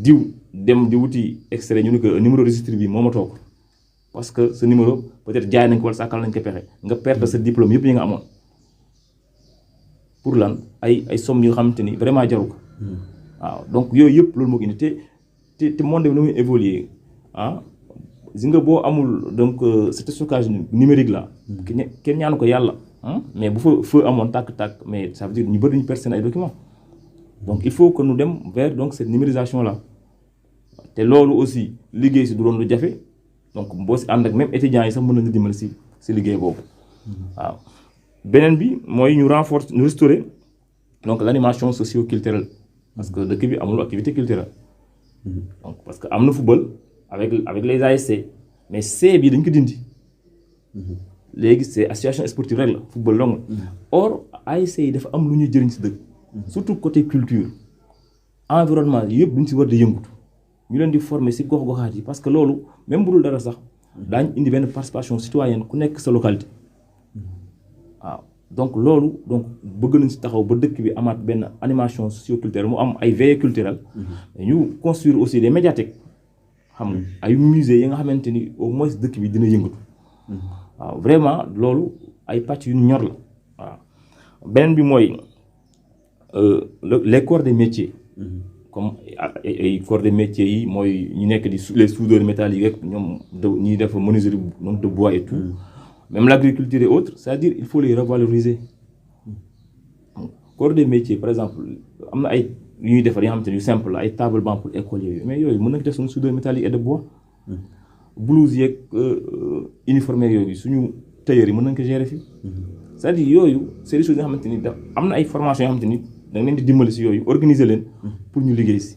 diw dem di wuti extrait ñu ne que numéro registre bi moo ma toog parce que ce numéro peut-être jaay nañ ko wala sàkkal nañ ko pexe nga perdre sa diplôme yëpp yi nga amoon pour lan ay somme yoo xamante ni vraiment jaru ko waaw donc yooyu yëpp loolu moo ko indi te monde bi nu muy évoluer gis nga boo amul donc cet stockage numérique là kenn ñaanu ko yàlla mais bu fa feu amoon tàkk-tàkk mais ça veut dire ñu bëri ñu perdre seen ay documents donc il faut que nous dem vers donc cette numérisation là te loolu aussi liggéey si du doon lu jafe donc boo si ànd ak même étudiants yi sax mën nañu dimbali si liggéey boobu waaw beneen bi mooy ñu restaurer donc l'animation socio-culturelle parce que dëkk bi amul activité culturelle donc parce que am na football avec les ASC mais C bi dañ ko dindi léegi c'est association sportive rek la football long or ASC yi dafa am lu ñuy jëriñ si dëkk surtout côté culture environnement yëpp duñ si war di yëngutu ñu leen di former si gox-goxaat yi parce que loolu même bu dul dara sax daañ indi benn participation citoyenne ku nekk sa localité waaw donc loolu donc bëgg nañ si taxaw ba dëkk bi amaat benn animation socio-culturelle mu am ay veillées culturelles ñu construire aussi des médiathèques xam nga ay musées yi nga xamante ni au moins dëkk bi dina yëngatu waaw vraiment loolu ay pàcc yu ñor la waaw beneen bi mooy les corps des métiers comme ay corps des métiers yi mooy ñu nekk di les soudeurs métalliques rek ñoom ñuy def menuiserie donc de bois et tout même l'agriculture et autres c'est-à-dire il faut les revaloriser corps des métiers par exemple am na ay yu ñuy defar yoo xamante ni yu simple ay table banc pour école yooyu mais yooyu mën nañ def suñu soudeur métallique et de bois blouse yeeg uniforme yooyu suñu tailleur yi mën nañ ko gérer fii c'est-à-dire yooyu c'est des choses yoo xamante ni da am na ay formation yoo xamante ni da nga leen di dimbali si yooyu organiser leen pour ñu liggéey si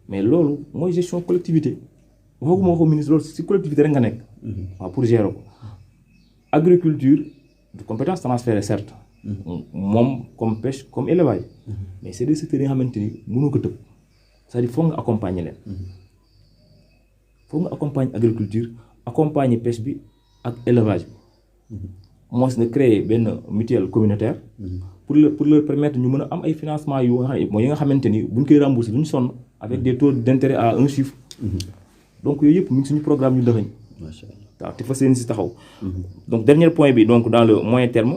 mais loolu mooy gestion collectivité waxuma waxu ministre loolu si collectivité rek nga nekk waaw pour gérer ko agriculture de compétence transférée certes moom comme pêche comme élevage mais c'est des secteurs yi nga xamante ni mënoo ko tëb c'est-à-dire foog nga accompagner leen foog nga accompagner agriculture accompagner pêche bi ak élevage bi moo si na créer benn mutuelle communautaire pour leur permettre ñu mën a am ay financement yu nga xam mooy yi nga xamante ni buñ koy rembourser duñ sonn avec des taux d'intérêt à un chiffre donc yooyu yëpp mu ngi suñu programme ñu dëxëñ waaw te fas yéene si taxaw donc dernier point bi donc dans le moyen terme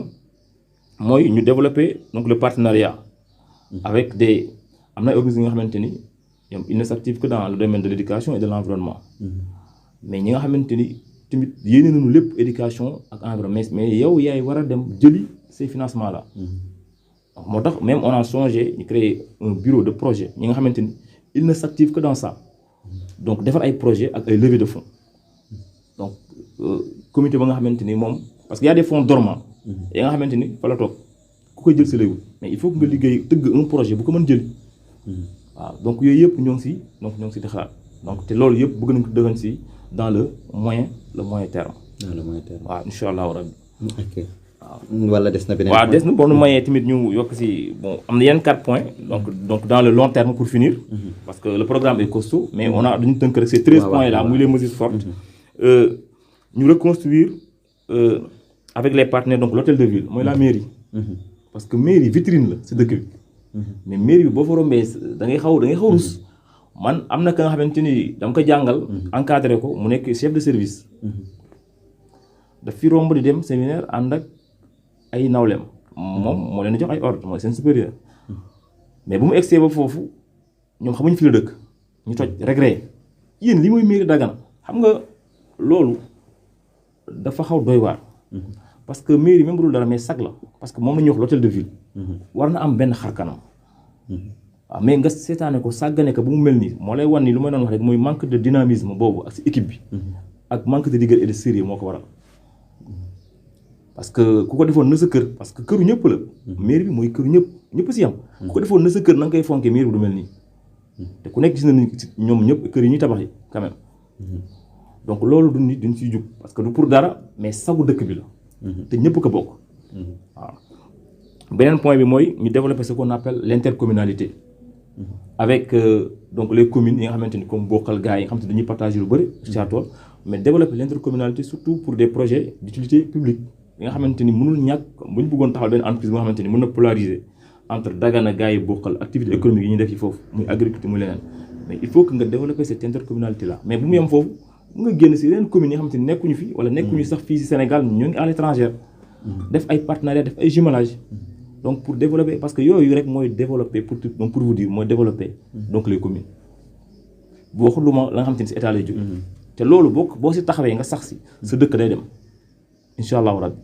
mooy ñu développer donc le partenariat avec des am na ay organismes yi nga xamante ni ñoom ils ne s'activent que dans le domaine de l'éducation et de l'environnement mais ñi nga xamante ni tamit yéene nañu lépp éducation ak environnement mais yow yaay war a dem jëli ces financements là donc moo tax même on a songé ñu créer un bureau de projet ñi nga xamante ni ils ne s'activent que dans ça donc defar ay projet ak ay levée de fonds donc comité ba nga xamante ni moom parce que y a des fonds dormants yi nga xamante ni fa la toog ku koy jël si léegi mais il faut que nga liggéey tëgg un projet bu ko mën jëli waaw donc yooyu yëpp ñoo ngi si di xalaat donc te loolu yëpp bëgg nañ ko dëggan si dans le moyen terme. dans le moyen terme waaw incha allahu rabbi. ok waaw wala des na beneen. waaw des na bon nu moyen tamit ñu yokk si bon am na yenn 4 points donc dans le long terme pour finir. parce que le programme est costaud mais on a dañu tënk rek ces 13 points là muy les mesures fortes. ñu reconstruire avec les partenaires donc l'hôtel de ville mooy la mairie. parce que mairie vitrine la si dëkk bi. mais mairie bi boo fa rombee da ngay xaw rus. man am na ka nga xamante ni dama ko jàngal encadré ko mu nekk chef de service daf fi romb di dem séminaire ànd ak ay nawleem moom moo leen di jox ay ordre mooy seen supérieur mais bu mu egsee ba foofu ñoom xamuñ fi la dëkk ñu toj regret yéen li mooy mairie Dagana xam nga loolu dafa xaw doy waar. parce que mairie même bu dul dara mais sag la parce que moom la ñuy wax l'hôtel de ville. war na am benn xar kanam. waaw mais nga seetaane ko sàggane ko bu mu mel nii moo lay wan ni lu may doon wax rek mooy manque de dynamisme boobu ak si équipe bi. ak manque de rigueur et de sérieux moo ko waral. parce que ku ko defoon na sa kër parce que këru ñëpp la. mairie bi mooy këru ñëpp si yam. ku ko defoon na sa kër na nga koy fonkee mairie bi du mel nii. te ku nekk gis na ni ñoom ñëpp kër yi ñuy tabax yi quand même. donc loolu du nit duñ siy jug parce que du pour dara mais sagu dëkk bi la. te ñëpp ko bokk. waaw beneen point bi mooy ñu développer ce qu'on appelle l'intercommunalité. avec donc les communes yi nga xamante ni comme bokkal gars yi nga xamante ni dañuy partager lu bëri. tool mais développer l'intercommunalité surtout pour des projets d'utilité publique yi nga xamante ni mënul ñàkk bu ñu bëggoon taxawal benn entreprise bi nga xamante ni mën na polariser entre Dagana gars yi bokkal activité économique yi ñuy def ci foofu muy agriculture muy leneen mais il faut que nga développer cette intercommunalité là mais bu mu yem foofu mu nga génn si yeneen communes yi nga xamante ni nekkuñu fi wala nekkuñu sax fii si Sénégal ñu ngi à l'étranger def ay partenariats def ay jumelage donc pour développer parce que yooyu rek mooy développer pour vous dire mooy développer donc les communes boo xuluma la nga xamante ni si état lay jóg te loolu boo si taxawee nga sax si sa dëkk day dem incha allahu rabbi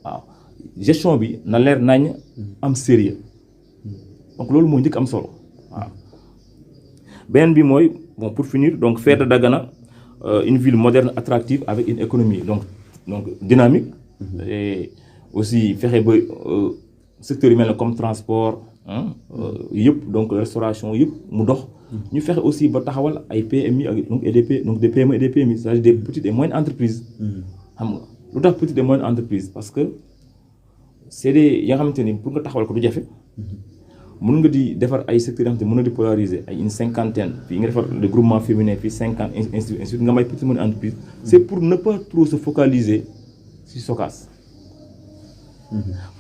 waaw gestion bi na leer nañ am sérieux donc loolu moo njëkk am solo waaw beneen bi mooy bon pour finir donc faire de Dagana une ville moderne attractive avec une économie donc dynamique et aussi fexe ba secteur yu mel ne comme transport yëpp donc restauration yëpp mu dox ñu fexe aussi ba taxawal ay PMI ak donc des PME et des PMI c'est-à-dire des petites et moyennes entreprises xam nga lu tax petites et moyennes entreprises parce que c'est des ya nga xamante ni pour nga taxawal ko du jafe mën nga di defar ay secteurs yoo xamante ni mën na di polariser ay une cinquantaine fii nga defar le groupement féminin fii 50 ainsi de suite nga may petites et moyennes entreprises c'est pour ne pas trop se focaliser sur Sokas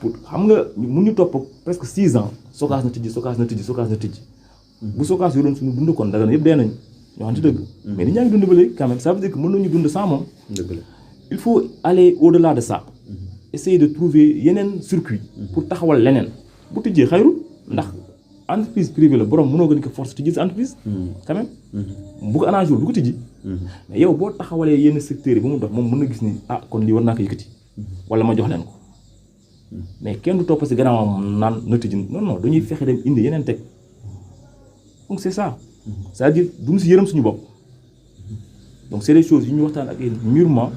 pour xam nga mun ñu topp presque 6 ans Sokas na tijji bu Sokas yu doon suñu dund kon Dagana yëpp dee nañ ñoo xam ci dëgg mais ni ñaa ngi dund ba léegi quand même ça veut dire que mën nañu dund sans moom il faut aller au-delà de ça essayer de trouver yeneen circuit pour taxawal leneen bu tijjee xayrul ndax entreprise privée la borom mënoo gën ko force tijji sa entreprise quand même bu ko arrangé wul du ko tijji mais yow boo taxawalee yenn secteurs yi ba mu dox moom mën na gis ni ah kon lii war naa ko yëkkati wala ma jox leen ko mais kenn du topp si gannaawam naan na tijji non dañuy fexe dem indi yeneen teg donc c'est ça c'est-à-dire duñu si yërëm suñu bopp donc c'est des choses yu ñu waxtaan ak yéen mûrement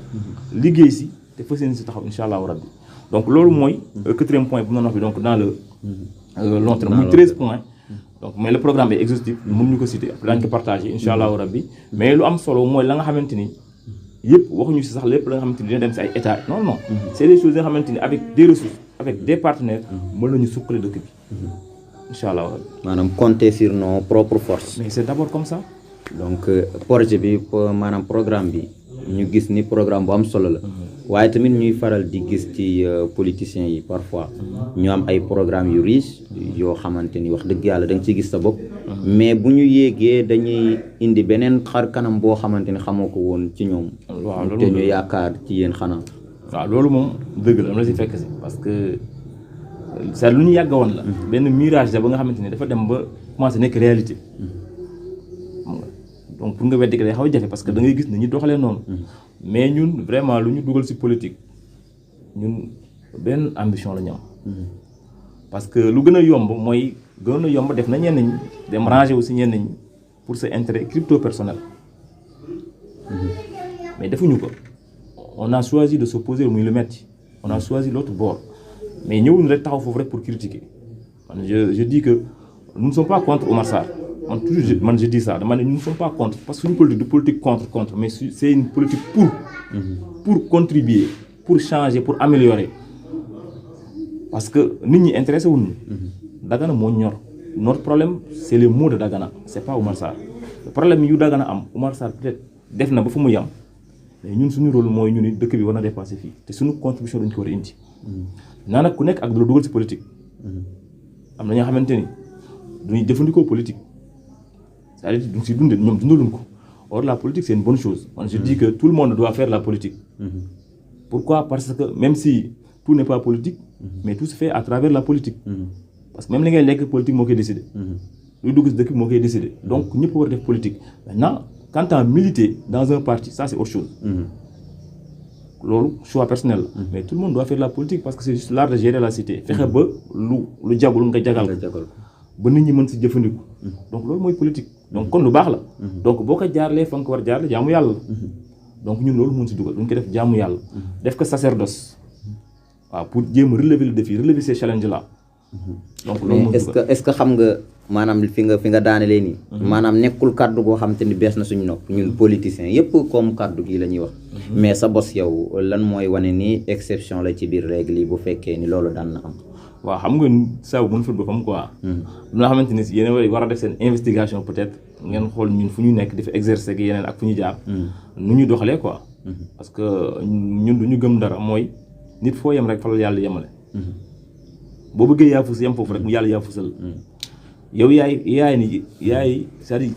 liggéey si te fas yéene si taxaw insha allahu rabbi donc loolu mooy quatrième point bu noonu wax bi donc dans le long terme muy 13 points donc mais le programme est exhaustif mënuñu ko citer après daañu ko partager insha allahu rabbi mais lu am solo mooy la nga xamante ni yëpp waxuñu si sax lépp la nga xamante ni dina dem si ay état non c'est des choses yi nga xamante ni avec des ressources avec des partenaires mën nañu suqali dëkk bi incha allah. maanaam compter sur nos propres forces. mais c'est d'abord comme ça. donc projet bi maanaam programme bi ñu gis ni programme bu am solo la waaye tamit ñuy faral di gis ci politiciens yi parfois ñu am ay programme yu riche yoo xamante ni wax dëgg yàlla da nga ciy gis sa bopp mais bu ñu yéegee dañuy indi beneen xar kanam boo xamante ni xamoo ko woon ci ñoom. waaw loolu te ñu yaakaar ci yéen xanaa. waaw loolu moom dëgg la am na si fekk si parce que c'est lu ñu yàgg woon la. benn mirage la ba nga xamante ni dafa dem ba commencé nekk réalité. donc pour nga weddi ko day xaw a jafe parce que da ngay gis ne ñi doxalee noonu. mais ñun vraiment lu ñu dugal ci politique ñun benn ambition la ñu am. parce que lu gën a yomb mooy gën a yomb def na ñenn ñi dem ranger aussi ñenn ñi pour sa intérêt crypto personnel. mais defuñu ko on a choisi de s'opposer muy lu metti on a choisi l'autre bord mais ñëwuñu rek taxaw foofu rek pour critiquer man je dis que nous ne sommes pas contre Oumar Sarr. man je dis ça dama ne nous ne sommes pas contre parce que suñu politique du politique contre mais c'est une politique pour contribuer pour changer pour améliorer parce que nit ñi intéressé wuñu Dagana moo ñor notre problème c'est les mots de Dagana c'est pas Oumar Sarr le problème yu Dagana am Oumar Sarr peut-être def na ba fu mu yam mais ñun suñu rôle mooy ñu ni dëkk bi war na dépasser fii te suñu contribution dañu ko war a indi naa nag ku nekk ak du la dugal ci politique am na ñoo xamante ni duñuy jëfandikoo politique c'est-à-dire du si dundee ñoom dundaluñ ko or la politique c'est une bonne chose man je dis que tout le monde doit faire la politique pourquoi parce que même si tout n'est pas politique mais tout se fait à travers la politique parce que même li ngay lekk politique moo koy décider luy dugg si dëkk bi moo koy décider donc ñëpp war a def politique maintenant quant à militer dans un parti ça c'est autre chose. loolu choix personnel la. mais tout le monde doit faire de la politique parce que c'est juste l'art de gérer la cité. fexe ba lu jagul nga jagal ba nit ñi mën si jëfandiku. donc loolu mooy politique. donc kon lu baax la. donc boo ko jaarlee fa nga ko war a jaarale jaamu yàlla. donc ñun loolu mun si dugal duñ ko def jaamu yàlla. def ko sacerdoce. waaw pour jéem a relever le défi relever ces challenges là. donc loolu mais est-ce que xam nga maanaam fi nga daanelee nii. maanaam nekkul kàddu goo xam te ni bees na suñu nopp ñun politiciens yépp comme kàddu gii la ñuy wax. mais sa bos yow lan mooy wane ni exception la ci biir règle yi bu fekkee ni loolu daan na am. waaw xam nga saa bu mën fa boppam quoi. nga xamante ni si yéen war a def seen investigation peut-être ngeen xool ñun fu ñu nekk di fa exercer ak yeneen ak fu ñu jaar. nu ñu doxalee quoi. parce que ñun du ñu gëm dara mooy nit foo yem rek fa la yàlla yemale. boo bëggee yaafus yem foofu rek mu yàlla yaafusal. yow yaay c'est-à-dire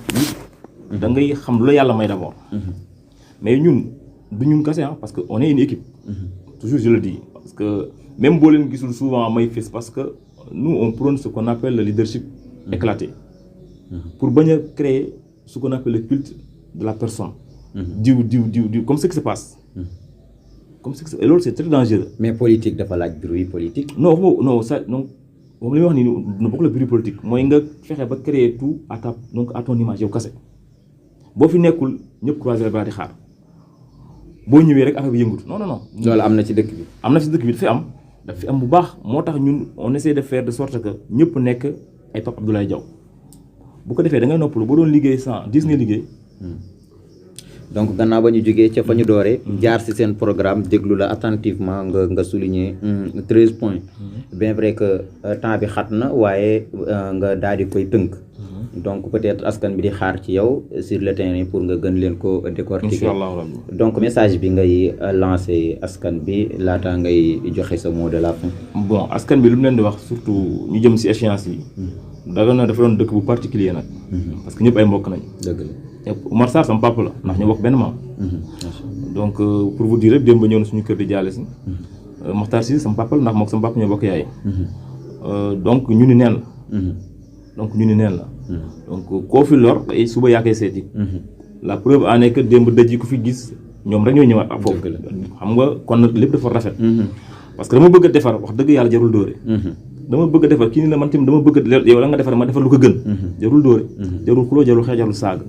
da ngay xam lu la yàlla may d'abord. mais ñun du ñun kese parce que on est une équipe. toujours je le dis parce que même boo leen gisul souvent may fës parce que nous on prône ce qu'on appelle le leadership éclaté. pour bañ a créer ce qu'on appelle le culte de la personne. diw comme ce qui se passe. et loolu c'est très dangereux. mais politique dafa laaj bruit politique. non ça donc moom li wax nii nu bokk la bruit politique mooy nga fexe ba créer tout à ton image yow kese boo fi nekkul ñëpp croiser les bras di xaar boo ñëwee rek affaire bi yëngut non. loolu am na ci dëkk bi. daf fi am bu baax moo tax ñun on essaie de faire de sorte que ñëpp nekk ay Pape Abdoulaye Diaw bu ko defee da ngay noppalu boo doon liggéey 110 nga liggéey. donc gannaaw ba ñu jógee ca fa ñu dooree jaar ci seen programme déglu la attentivement nga souligner 13 points. bien vrai que temps bi xat na waaye nga daal di koy tënk. donc peut-être askan bi di xaar ci yow sur le terrain pour nga gën leen ko décortiquer. Inch'Allah. donc message bi ngay lancer askan bi laata ngay joxe sa mot de la fin. bon askan bi lu mu leen di wax surtout ñu jëm ci échéance yi. Dagana dafa doon dëkk bu particulier nag. parce que ñëpp ay mbokk nañ. dëgg la. Oumar Sarr sama papa la ndax ñu bokk benn maam. donc pour vous dire rek démb ñëw na suñu kër di jaale si. Mokhtar Sy sama papa la ndax moom sama papa ñoo bokk yaay. donc ñu ni neen la. donc koo fi lor ay suba yaa koy seeti. la preuve en est que démb dëj yi ku fi gis ñoom rek ñoo ñëwaat ak foofu. xam nga kon nag lépp dafa rafet. parce que dama bëgg a defar wax dëgg yàlla jarul dóore. dama bëgg a defar kii ni la man tamit dama bëgg yow la nga defar ma defar lu ko gën. jarul dóore. jarul xuloo jarul xeex jarul saaga.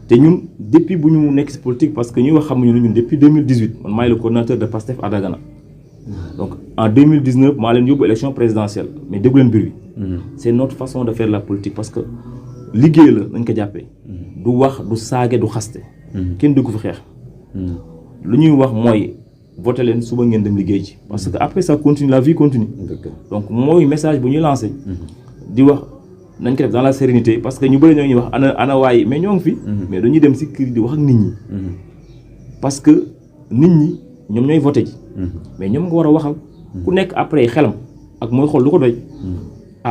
te ñun depuis bu ñu nekk ci politique parce que ñuy wax xamuñu ne ñun depuis 2018 man maay le coordonnateur de Pastef à Dagana. donc en 2019 maa leen yóbbu élection présidentielle mais déggu leen mbir bi. c'est notre façon de faire la politique parce que liggéey la nañ ko jàppee. du wax du saage du xaste. kenn du ko fi xeex. lu ñuy wax mooy voté leen suba ngeen dem liggéey ci parce que après ça continue la vie continue. donc mooy message bu ñuy lancé. di wax nañ ko def dans la sérénité parce que ñu bëri ñoo ngi wax ana waay mais ñoo ngi fi. mais dañuy dem ci kër di wax ak nit ñi. parce que nit ñi ñoom ñooy voté ji. mais ñoom nga war a waxal. ku nekk après xelam ak mooy xool lu ko doy.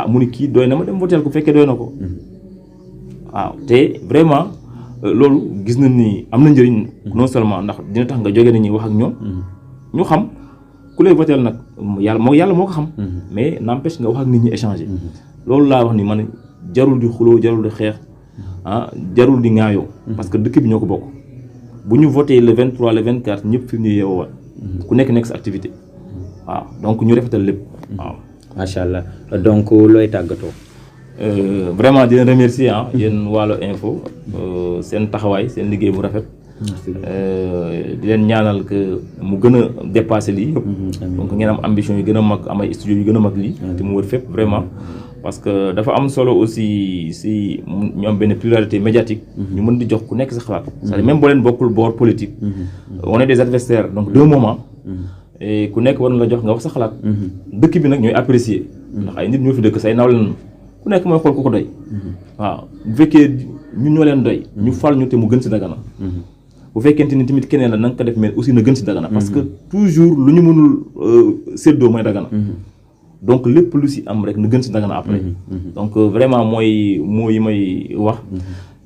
mu ni kii doy na ma dem voteel ku fekkee doy na ko. waaw te vraiment loolu gis nañ ni am na njëriñ non seulement ndax dina tax nga jóge nañuy wax ak ñoom. ñu xam ku lay voteel nag yàlla moo ko xam. mais n'empêche nga wax ak nit ñi échanger. loolu laa wax ni man jarul di xuloo jarul di xeex jarul di ŋaayoo. parce que dëkk bi ñoo ko bokk. bu ñu voté le 23 le 24 ñëpp fi mu ñu yeewoo ku nekk sa activité. waaw donc ñu rafetal lépp waaw. macha allah donc looy tàggatoo. vraiment di leen remercier yéen Waalo Info seen taxawaay seen liggéey bu rafet. di leen ñaanal que mu gën a dépasser lii. donc ngeen am ambition yu gën a mag am ay studio yu gën a mag lii. te mu wër fépp vraiment. parce que dafa am solo aussi si ñu am benn pluralité médiatique. ñu mën di jox ku nekk sa xalaat. c'est-à-dire même boo leen bokkul boor politique. on est des adversaires donc deux moments. et ku nekk war na la jox nga wax sa xalaat. dëkk bi nag ñooy apprécier. ndax ay nit ñoo fi dëkk say nawle lañu ku nekk mooy xool ku ko doy. waaw bu fekkee ñun ñoo leen doy. ñu fal ñu te mu gën si Dagana. bu fekkente ni tamit keneen la na nga ko def mais aussi na gën si Dagana. parce que toujours lu ñu mënul séddoo mooy Dagana. donc lépp lu si am rek na gën si Dagana après. donc vraiment mooy yi may wax.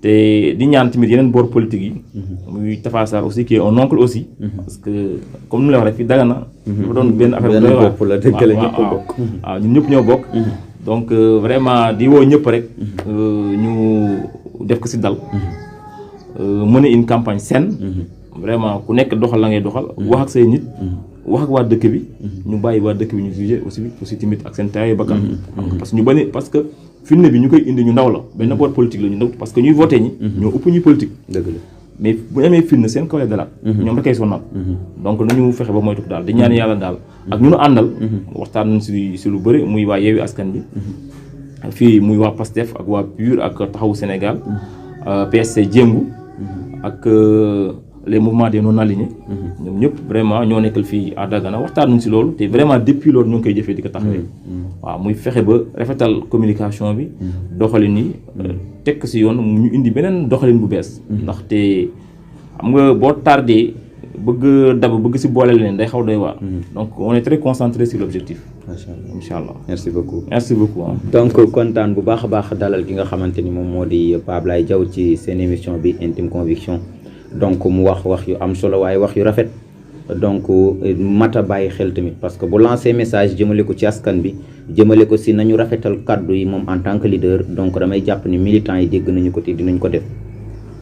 te di ñaan tamit yeneen boor politique yi. muy Tafa Sarr aussi qui est un oncle aussi. parce que comme ni la wax rek fii Dagana. dafa doon benn affaire bu doy waar waaw ñun ñëpp ñoo bokk. donc vraiment di woo ñëpp rek. ñu def ko si dal. mener une campagne saine. Vraiment ku nekk doxal la ngay doxal. wax ak say nit. wax ak waa dëkk bi. ñu bàyyi waa dëkk bi ñu jugé aussi tamit ak seen taay bakkan. parce que ñu bari parce que firnde bi ñu koy indi ñu ndaw la benn boor politique la ñu ndaw parce que ñuy voté ñi. ñoo ëpp ñuy politique. dëgg la mais bu ñu amee firnde seen kaw lay dalaat. ñoom rek ay sonal. donc nañu fexe ba moytu daal di ñaan yàlla daal. ak ñu nu àndal. waxtaan nañ si lu bëri muy waa Yewwi Askan Wi. fii muy waa PASTEF ak waa PUR ak Taxawu Sénégal. PSC Jéngu. ak les mouvements des non alignés. ñoom ñëpp vraiment ñoo nekkal fii à Dagana waxtaan nañ si loolu te vraiment depuis loolu ñu ngi koy jëfee di ko taxawee. waaw muy fexe ba rafetal communication bi. doxalin yi tekk si yoon ñu indi beneen doxalin bu bees. ndaxte xam nga boo tardé bëgg dab bëgg si boole leen day xaw doy waar. donc on est très concentré sur l'objectif. macha allah incha allah merci beaucoup. merci beaucoup. donc kontaan bu baax a baax dalal gi nga xamante ni moom moo di Pape Ablaye Diaw ci seen émission bi Intime Conviction. donc mu wax yu am solo waaye wax yu rafet donc mat a bàyyi xel tamit parce que bu lancé message jëmale ko ci askan bi jëmale ko si nañu rafetal kaddu yi moom en tant que leader donc damay jàpp ni militants yi dégg nañu ko te dinañ ko def.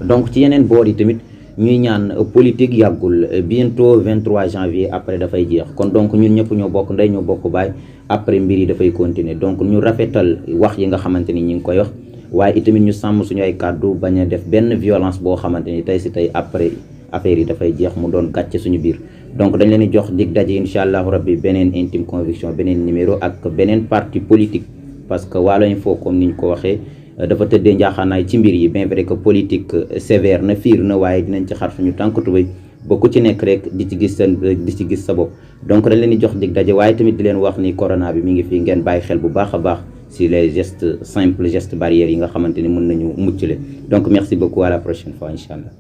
donc ci yeneen boor yi tamit ñuy ñaan politique yàggul bientôt 23 janvier après dafay jeex kon donc ñun ñëpp ñoo bokk ndey ñoo bokk baay après mbir yi dafay continuer donc ñu rafetal wax yi nga xamante ni ñi ngi koy wax. waaye itamit ñu sàmm suñu ay kàddu bañ a def benn violence boo xamante ni tey si tey après affaire yi dafay jeex mu doon gàcce suñu biir donc dañ leen di jox dig daje incha allahu rabbi beneen Intime Conviction beneen numéro ak beneen parti politique parce que Waalo Info comme ni ñu ko waxee dafa tëddee njaaxaanaay ci mbir yi bien vrai que politique sévère na fiir na waaye dinañ ci xar suñu tànk tubéy ba ku ci nekk rek di ci gis sa bopp donc dañ leen di jox dig daje waaye tamit di leen wax ni corona bi mi ngi fii ngeen bàyyi xel bu baax a baax si les gestes simples gestes barrières yi nga xamante ni mën nañu muccale donc merci beaucoup à la prochaine fois incha allah.